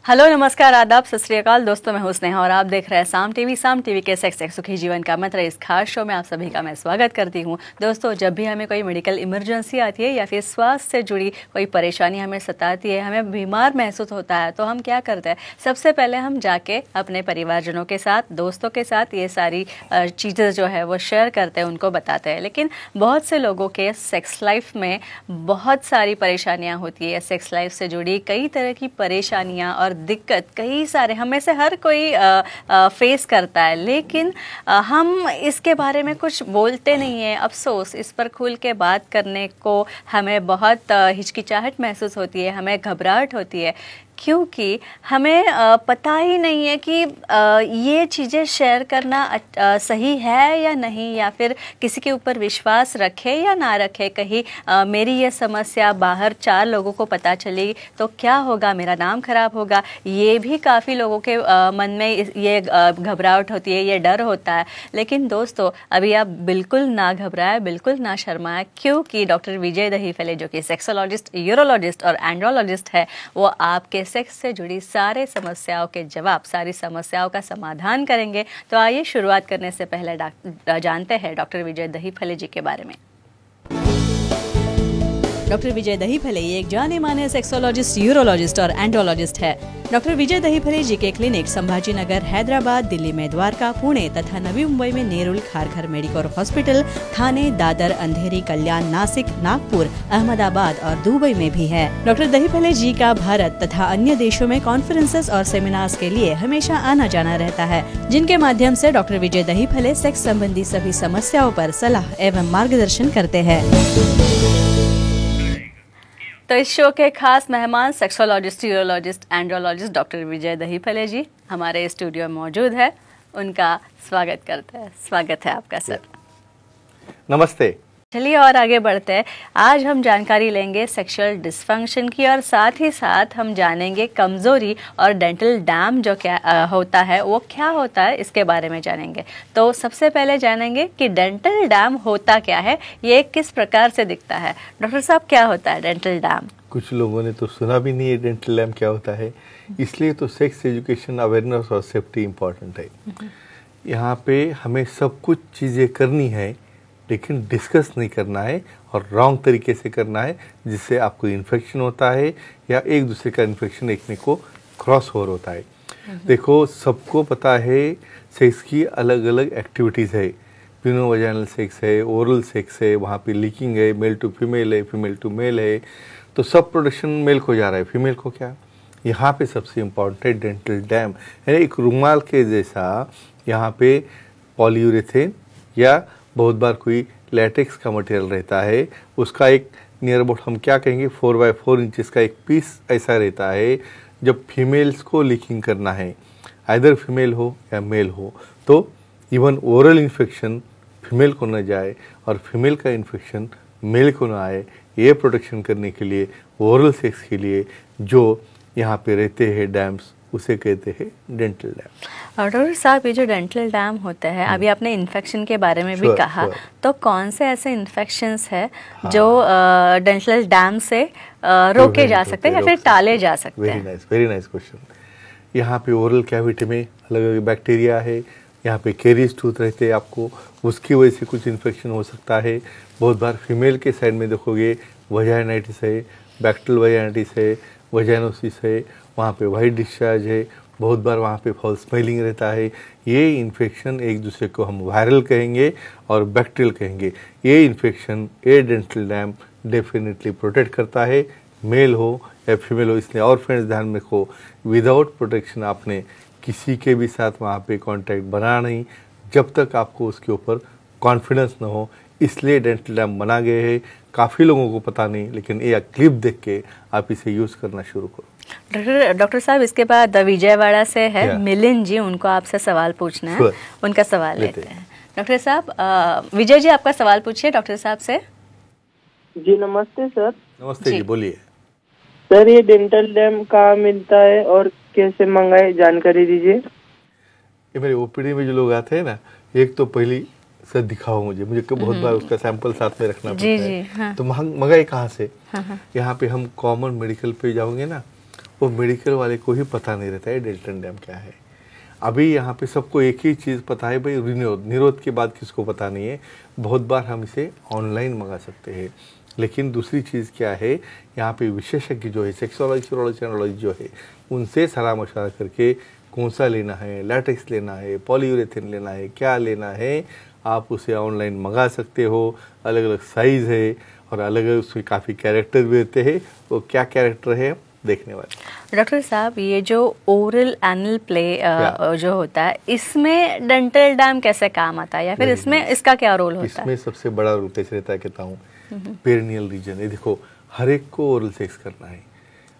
Hello नमस्कार आदाब सत श्री अकाल दोस्तों, मैं हूं स्नेहा और आप देख रहे हैं साम टीवी के सेक्स एक सुखी जीवन का मंत्र। इस खास शो में आप सभी का मैं स्वागत करती हूं। दोस्तों, जब भी हमें कोई मेडिकल इमरजेंसी आती है या फिर स्वास्थ्य से जुड़ी कोई परेशानी हमें सताती है, हमें बीमार महसूस होता है, तो हम क्या करते हैं? सबसे पहले हम जाके अपने परिवारजनों के साथ, दोस्तों के साथ ये सारी चीज़ें जो है वो शेयर करते हैं, उनको बताते हैं। लेकिन बहुत से लोगों के सेक्स लाइफ में बहुत सारी परेशानियाँ होती है। सेक्स लाइफ से जुड़ी कई तरह की परेशानियाँ और दिक्कत कई सारे हम में से हर कोई फेस करता है, लेकिन हम इसके बारे में कुछ बोलते नहीं हैं। अफसोस, इस पर खुल के बात करने को हमें बहुत हिचकिचाहट महसूस होती है, हमें घबराहट होती है, क्योंकि हमें पता ही नहीं है कि ये चीज़ें शेयर करना सही है या नहीं, या फिर किसी के ऊपर विश्वास रखे या ना रखे। कहीं मेरी ये समस्या बाहर 4 लोगों को पता चली तो क्या होगा, मेरा नाम खराब होगा। ये भी काफ़ी लोगों के मन में ये घबराहट होती है, ये डर होता है। लेकिन दोस्तों, अभी आप बिल्कुल ना घबराएं, बिल्कुल ना शर्माएं, क्योंकि डॉक्टर विजय दहीफले, जो कि सेक्सोलॉजिस्ट, यूरोलॉजिस्ट और एंड्रोलॉजिस्ट है, वो आपके सेक्स से जुड़ी सारे समस्याओं के जवाब, सारी समस्याओं का समाधान करेंगे। तो आइए शुरुआत करने से पहले जानते हैं डॉक्टर विजय दहीफले जी के बारे में। डॉक्टर विजय दहीफले ये एक जाने माने सेक्सोलॉजिस्ट, यूरोलॉजिस्ट और एंड्रोलॉजिस्ट है। डॉक्टर विजय दहीफले जी के क्लिनिक संभाजी नगर, हैदराबाद, दिल्ली में द्वारका, पुणे तथा नवी मुंबई में नेरुल, खारघर मेडिकोर हॉस्पिटल, थाने, दादर, अंधेरी, कल्याण, नासिक, नागपुर, अहमदाबाद और दुबई में भी है। डॉक्टर दहीफले जी का भारत तथा अन्य देशों में कॉन्फ्रेंसेस और सेमिनार्स के लिए हमेशा आना जाना रहता है, जिनके माध्यम से डॉक्टर विजय दहीफले सेक्स संबंधी सभी समस्याओं पर सलाह एवं मार्गदर्शन करते हैं। तो इस शो के खास मेहमान सेक्सोलॉजिस्ट, यूरोलॉजिस्ट, एंड्रोलॉजिस्ट डॉक्टर विजय दहीफले जी हमारे स्टूडियो में मौजूद है। उनका स्वागत करते हैं। स्वागत है आपका सर। नमस्ते। चलिए और आगे बढ़ते हैं। आज हम जानकारी लेंगे सेक्सुअल डिस्फंक्शन की, और साथ ही साथ हम जानेंगे कमजोरी और डेंटल डैम जो क्या होता है, वो क्या होता है, इसके बारे में जानेंगे। तो सबसे पहले जानेंगे कि डेंटल डैम होता क्या है, ये किस प्रकार से दिखता है। डॉक्टर साहब, क्या होता है डेंटल डैम? कुछ लोगों ने तो सुना भी नहीं है डेंटल डैम क्या होता है, इसलिए तो सेक्स एजुकेशन, अवेयरनेस और सेफ्टी इम्पॉर्टेंट है। यहाँ पे हमें सब कुछ चीज़ें करनी है, लेकिन डिस्कस नहीं करना है और रॉन्ग तरीके से करना है, जिससे आपको इन्फेक्शन होता है या एक दूसरे का इन्फेक्शन एक में को क्रॉस ओवर होता है। देखो, सबको पता है सेक्स की अलग अलग एक्टिविटीज़ है। पिनो वजाइनल सेक्स है, ओरल सेक्स है, वहाँ पे लीकिंग है, मेल टू फीमेल है, फीमेल टू मेल है, तो सब प्रोडक्शन मेल को जा रहा है, फीमेल को क्या। यहाँ पे सबसे इम्पॉर्टेंट है डेंटल डैम, यानी एक रुमाल के जैसा यहाँ पे पॉलीयूरेथेन या बहुत बार कोई लैटेक्स का मटेरियल रहता है, उसका एक नियर अबाउट हम क्या कहेंगे 4x4 इंचेस का एक पीस ऐसा रहता है। जब फीमेल्स को लीकिंग करना है, आइदर फीमेल हो या मेल हो, तो इवन ओरल इन्फेक्शन फीमेल को न जाए और फीमेल का इन्फेक्शन मेल को न आए, ये प्रोटेक्शन करने के लिए ओरल सेक्स के लिए जो यहाँ पे रहते हैं डैम्स, उसे कहते हैं डेंटल डैम। और डॉक्टर साहब, ये जो डेंटल डैम होता है, अभी आपने इन्फेक्शन के बारे में भी कहा, तो कौन से ऐसे इन्फेक्शंस है जो डेंटल डैम से रोके जा सकते हैं या फिर टाले जा सकते हैं? Very nice question. यहाँ पे ओरल कैविटी में अलग अलग बैक्टीरिया है, यहाँ पे कैरीज टूथ रहते हैं, आपको उसकी वजह से कुछ इन्फेक्शन हो सकता है। बहुत बार फीमेल के साइड में देखोगे वजाइनाइटिस है, बैक्टीरियल वजाइनाइटिस है, वजाइनोसिस है, वहाँ पे वाइट डिस्चार्ज है, बहुत बार वहाँ पे फॉल स्मेलिंग रहता है। ये इन्फेक्शन एक दूसरे को हम वायरल कहेंगे और बैक्टीरियल कहेंगे। ये इन्फेक्शन, ये डेंटल डैम डेफिनेटली प्रोटेक्ट करता है, मेल हो या फीमेल हो। इसलिए और फ्रेंड्स ध्यान में रखो, विदाउट प्रोटेक्शन आपने किसी के भी साथ वहाँ पे कांटेक्ट बना नहीं, जब तक आपको उसके ऊपर कॉन्फिडेंस न हो। इसलिए डेंटल डैम बना गए हैं, काफ़ी लोगों को पता नहीं, लेकिन ये क्लिप देख के आप इसे यूज़ करना शुरू करो। डॉक्टर साहब, इसके बाद विजयवाड़ा से है मिलिंद जी, उनको आपसे सवाल पूछना है। उनका सवाल लेते हैं। डॉक्टर साहब, विजय जी आपका सवाल पूछिए डॉक्टर साहब से। जी नमस्ते सर। नमस्ते जी, बोलिए। सर, ये डेंटल डैम कहाँ मिलता है और कैसे मंगाए, जानकारी दीजिए। ये मेरे ओपीडी में जो लोग आते हैं ना, एक तो पहली सर दिखाओ मुझे बहुत बार उसका सैंपल साथ में रखना पड़ता है। हाँ। तो मंगाए कहाँ से? हाँ। यहाँ पे हम कॉमन मेडिकल पे जाओगे ना, वो मेडिकल वाले को ही पता नहीं रहता है डेंटल डैम क्या है। अभी यहाँ पे सबको एक ही चीज़ पता है भाई, निरोध के बाद किसको पता नहीं है। बहुत बार हम इसे ऑनलाइन मंगा सकते हैं, लेकिन दूसरी चीज़ क्या है, यहाँ पे विशेषज्ञ जो है सेक्सोलॉजी यूरोलॉजी एंड्रोलॉजी जो है उनसे सलाह मशवरा करके कौन सा लेना है, लैटेक्स लेना है, पॉलीयूरेथेन लेना है, क्या लेना है, आप उसे ऑनलाइन मंगा सकते हो। अलग अलग साइज़ है और अलग अलग उसमें काफ़ी कैरेक्टर भी रहते हैं। वो क्या कैरेक्टर है देखने वाले। डॉक्टर साहब, ये जो ओरल एनल प्ले जो होता है, इसमें डेंटल डैम कैसे काम आता है, या फिर इसमें इसका क्या रोल होता है? इसमें सबसे बड़ा रोल कैसे रहता है कहता हूँ, पेरिनियल रीजन है। देखो, हर एक को ओरल सेक्स करना है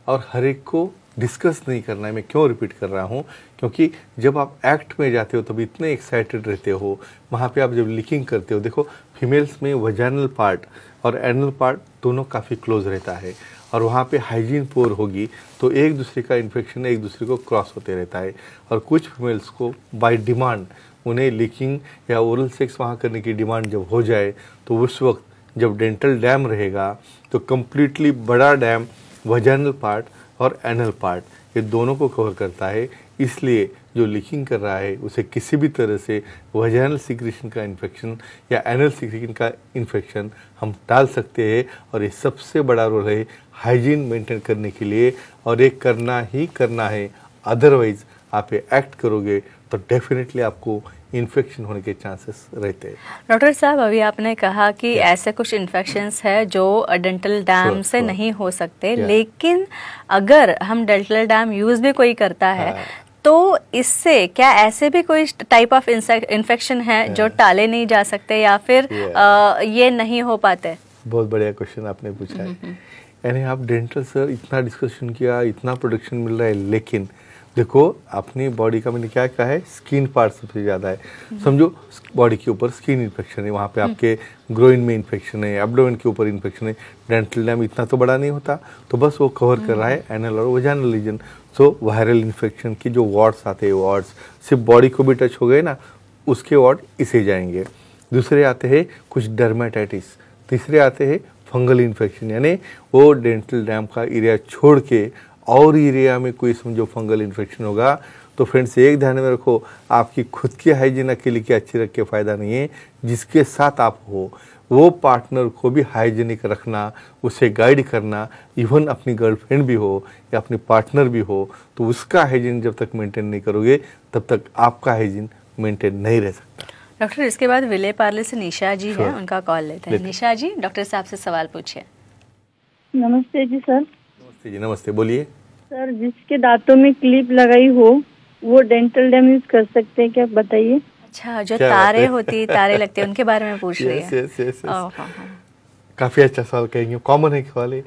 और हर एक को डिस्कस नहीं करना है। मैं क्यों रिपीट कर रहा हूँ, क्योंकि जब आप एक्ट में जाते हो तब इतने एक्साइटेड रहते हो, वहाँ पे आप जब लिकिंग करते हो, देखो फीमेल्स में वजाइनल पार्ट और एनल पार्ट दोनों काफ़ी क्लोज रहता है और वहाँ पे हाइजीन पोर होगी तो एक दूसरे का इन्फेक्शन एक दूसरे को क्रॉस होते रहता है। और कुछ फीमेल्स को बाय डिमांड उन्हें लिकिंग या ओरल सेक्स वहाँ करने की डिमांड जब हो जाए तो उस वक्त जब डेंटल डैम रहेगा तो कम्प्लीटली बड़ा डैम वजाइनल पार्ट और एनल पार्ट ये दोनों को कवर करता है। इसलिए जो लीकिंग कर रहा है उसे किसी भी तरह से वजाइनल सिक्रेशन का इन्फेक्शन या एनल सिक्रेशन का इन्फेक्शन हम टाल सकते हैं। और ये सबसे बड़ा रोल है हाइजीन मेंटेन करने के लिए, और ये करना ही करना है। अदरवाइज आप ये एक्ट करोगे तो डेफिनेटली आपको इन्फेक्शन होने के चांसेस रहते हैं। डॉक्टर साहब, अभी आपने कहा कि ऐसे कुछ इन्फेक्शंस है जो डेंटल डैम से नहीं हो सकते, लेकिन अगर हम डेंटल डैम यूज़ भी कोई करता है तो इससे क्या ऐसे भी कोई टाइप ऑफ इन्फेक्शन है जो टाले नहीं जा सकते या फिर ये नहीं हो पाते? बहुत बढ़िया क्वेश्चन आपने पूछा है। यानी आप डेंटल सर इतना डिस्कशन किया, इतना प्रोडक्शन मिल रहा है, लेकिन देखो अपनी बॉडी का मैंने क्या कहा है, स्किन पार्ट सबसे ज़्यादा है। समझो बॉडी के ऊपर स्किन इन्फेक्शन है, वहाँ पे आपके ग्रोइन में इन्फेक्शन है, एब्डोमेन के ऊपर इन्फेक्शन है। डेंटल डैम इतना तो बड़ा नहीं होता, तो बस वो कवर कर रहा है एनल और vaginal region. So viral infection की जो वार्ड्स आते हैं, वार्ड्स सिर्फ बॉडी को भी टच हो गए ना, उसके वार्ड इसे जाएंगे। दूसरे आते हैं कुछ डर्मेटाइटिस, तीसरे आते हैं फंगल इन्फेक्शन, यानी वो डेंटल डैम का एरिया छोड़ के और एरिया में कोई समझो फंगल इन्फेक्शन होगा। तो फ्रेंड्स एक ध्यान में रखो, आपकी खुद की हाइजीन अकेले की अच्छी रख के फ़ायदा नहीं है, जिसके साथ आप हो वो पार्टनर को भी हाइजीनिक रखना, उसे गाइड करना। इवन अपनी गर्लफ्रेंड भी हो या अपनी पार्टनर भी हो तो उसका हाइजीन जब तक मेंटेन नहीं करोगे तब तक आपका हाइजीन मेंटेन नहीं रह सकता। डॉक्टर, इसके बाद विले पार्ले से निशा जी हैं, उनका कॉल लेते हैं। निशा जी, डॉक्टर साहब से सवाल पूछिए। नमस्ते जी सर। नमस्ते जी, नमस्ते, बोलिए। सर, जिसके दांतों में क्लिप लगाई हो वो डेंटल डैम यूज कर सकते हैं क्या, बताइए। अच्छा, जो तारे होती तारे लगते हैं उनके बारे में पूछ रही है। काफी अच्छा सवाल कहेंगे, कॉमन है सवाल।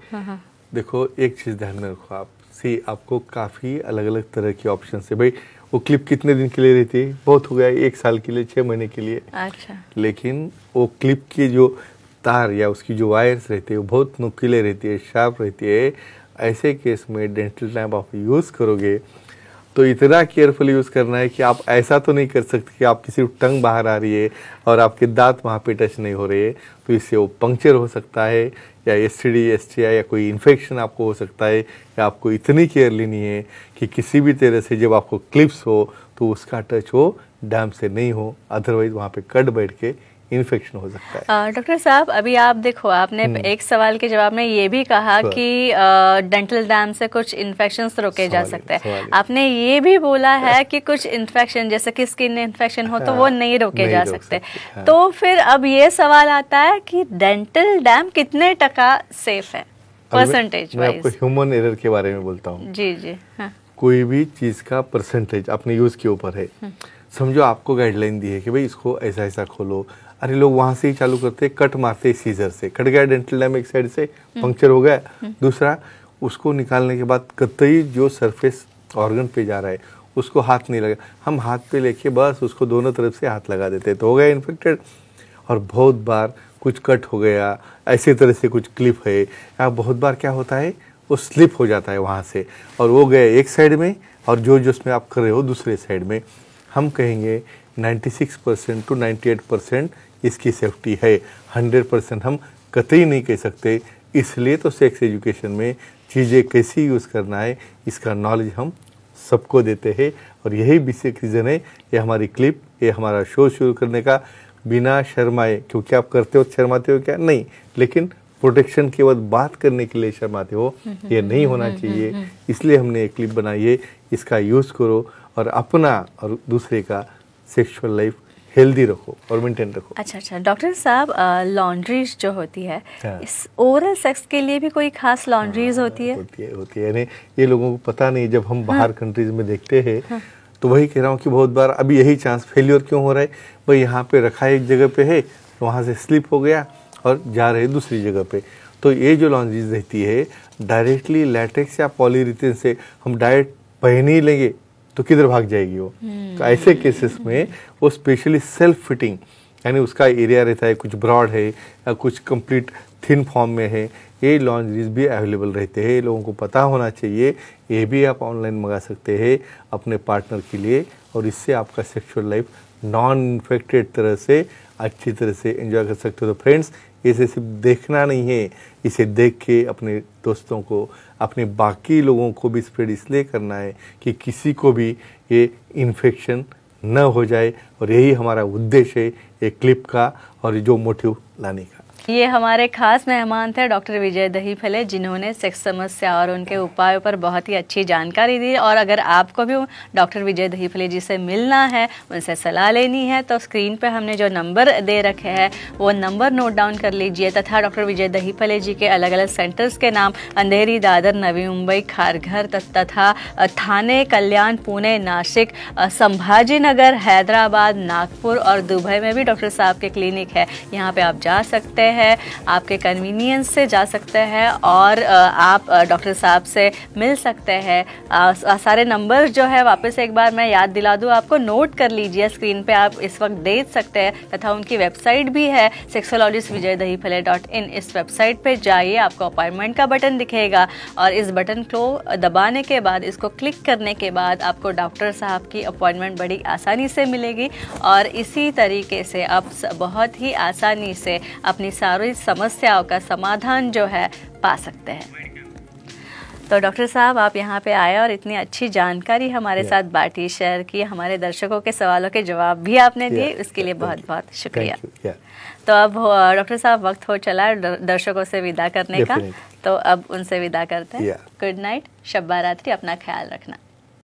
देखो एक चीज ध्यान में रखो, आप सी आपको काफी अलग अलग तरह की ऑप्शन है। भाई वो क्लिप कितने दिन के लिए रहती है, बहुत हो गया 1 साल के लिए, 6 महीने के लिए। अच्छा। लेकिन वो क्लिप की जो तार या उसकी जो वायर्स रहती है वो बहुत नुकीले रहती है, शार्प रहती है। ऐसे केस में डेंटल डैम आप यूज़ करोगे तो इतना केयरफुल यूज़ करना है कि आप ऐसा तो नहीं कर सकते कि आपकी सिर्फ टंग बाहर आ रही है और आपके दांत वहाँ पे टच नहीं हो रहे हैं, तो इससे वो पंक्चर हो सकता है या एसटीडी एसटीआई या कोई इन्फेक्शन आपको हो सकता है। या आपको इतनी केयर लेनी है कि किसी भी तरह से जब आपको क्लिप्स हो तो उसका टच हो डैम से नहीं हो, अदरवाइज वहाँ पे कट बैठ के इन्फेक्शन हो सकता है। डॉक्टर साहब, अभी आप देखो, आपने एक सवाल के जवाब में ये भी कहा कि डेंटल डैम से कुछ इन्फेक्शंस रोके जा सकते हैं। आपने ये भी बोला है कि कुछ इन्फेक्शन जैसे कि स्किन इन्फेक्शन हो तो वो नहीं रोके जा सकते। तो फिर अब ये सवाल आता है कि डेंटल डैम कितने टका सेफ है परसेंटेज वाइज? मैं आपको ह्यूमन एरर के बारे में बोलता हूँ। जी जी। हाँ। कोई भी चीज का परसेंटेज अपने यूज के ऊपर है। समझो आपको गाइडलाइन दी है कि भाई इसको ऐसा ऐसा खोलो, अरे लोग वहां से ही चालू करते, कट मारते सीजर से, कट गया डेंटल डैम एक साइड से, पंक्चर हो गया। दूसरा, उसको निकालने के बाद कतई जो सरफेस ऑर्गन पे जा रहा है उसको हाथ नहीं लगा, हम हाथ पे लेके बस उसको दोनों तरफ से हाथ लगा देते तो हो गया इन्फेक्टेड। और बहुत बार कुछ कट हो गया, ऐसे तरह से कुछ क्लिप है, या बहुत बार क्या होता है वो स्लिप हो जाता है वहाँ से और वो गए एक साइड में और जो जिसमें आप कर रहे हो दूसरे साइड में। हम कहेंगे 96% to 98% इसकी सेफ्टी है, 100% हम कतई नहीं कह सकते। इसलिए तो सेक्स एजुकेशन में चीज़ें कैसी यूज़ करना है, इसका नॉलेज हम सबको देते हैं। और यही बेसिक रीज़न है ये हमारी क्लिप, ये हमारा शो शुरू करने का, बिना शर्माए। क्योंकि आप करते हो शर्माते हो क्या? नहीं, लेकिन प्रोटेक्शन के बाद बात करने के लिए शर्माते हो, ये नहीं होना चाहिए। इसलिए हमने एक क्लिप बनाई है, इसका यूज़ करो और अपना और दूसरे का सेक्सुअल लाइफ हेल्दी रखो और मेंटेन रखो। अच्छा, डॉक्टर साहब, लॉन्ड्रीज जो होती है, हाँ। इस ओरल सेक्स के लिए भी कोई खास लॉन्ड्रीज होती है? होती है। यानी ये लोगों को पता नहीं, जब हम बाहर कंट्रीज में देखते हैं तो वही कह रहा हूँ कि बहुत बार अभी यही चांस फेलियर क्यों हो रहा है, भाई यहाँ पे रखा एक जगह पे है, तो वहाँ से स्लिप हो गया और जा रहे दूसरी जगह पे। तो ये जो लॉन्ड्रीज रहती है, डायरेक्टली लैटेक्स या पॉलीरीथिन से हम डायरेक्ट पहन ही लेंगे तो किधर भाग जाएगी वो। तो ऐसे केसेस में वो स्पेशली सेल्फ फिटिंग, यानी उसका एरिया रहता है, कुछ ब्रॉड है या कुछ कंप्लीट थिन फॉर्म में है, ये लॉन्ड्रीज भी अवेलेबल रहते हैं। लोगों को पता होना चाहिए, ये भी आप ऑनलाइन मंगा सकते हैं अपने पार्टनर के लिए, और इससे आपका सेक्सुअल लाइफ नॉन इन्फेक्टेड तरह से अच्छी तरह से एंजॉय कर सकते हो। तो फ्रेंड्स, इसे सिर्फ देखना नहीं है, इसे देख के अपने दोस्तों को, अपने बाकी लोगों को भी स्प्रेड इसलिए करना है कि किसी को भी ये इन्फेक्शन न हो जाए। और यही हमारा उद्देश्य है ये क्लिप का और जो मोटिव लाने का। ये हमारे खास मेहमान थे डॉक्टर विजय दहीफले, जिन्होंने सेक्स समस्या और उनके उपायों पर बहुत ही अच्छी जानकारी दी। और अगर आपको भी डॉक्टर विजय दहीफले जी से मिलना है, उनसे सलाह लेनी है, तो स्क्रीन पे हमने जो नंबर दे रखे हैं वो नंबर नोट डाउन कर लीजिए। तथा डॉक्टर विजय दहीफले जी के अलग अलग सेंटर्स के नाम अंधेरी, दादर, नवी मुंबई, खारघर तथा थाने, कल्याण, पुणे, नासिक, संभाजी नगर, हैदराबाद, नागपुर और दुबई में भी डॉक्टर साहब के क्लिनिक है। यहाँ पे आप जा सकते हैं, आपके कन्वीनियंस से जा सकते हैं और आप डॉक्टर साहब से मिल सकते हैं। सारे नंबर जो है वापस एक बार मैं याद दिला दूं आपको, नोट कर लीजिए, स्क्रीन पे आप इस वक्त देख सकते हैं। तथा उनकी वेबसाइट भी है sexologistvijaydahipale.in। इस वेबसाइट पे जाइए, आपको अपॉइंटमेंट का बटन दिखेगा और इस बटन को दबाने के बाद, इसको क्लिक करने के बाद आपको डॉक्टर साहब की अपॉइंटमेंट बड़ी आसानी से मिलेगी। और इसी तरीके से आप बहुत ही आसानी से अपनी सारी समस्याओं का समाधान जो है पा सकते हैं। तो डॉक्टर साहब, आप यहाँ पे आए और इतनी अच्छी जानकारी हमारे साथ बांटी, शेयर की, हमारे दर्शकों के सवालों के जवाब भी आपने दिए, उसके लिए बहुत बहुत शुक्रिया। तो अब डॉक्टर साहब, वक्त हो चला है दर्शकों से विदा करने का, तो अब उनसे विदा करते हैं। गुड नाइट, शब बारात्री, अपना ख्याल रखना।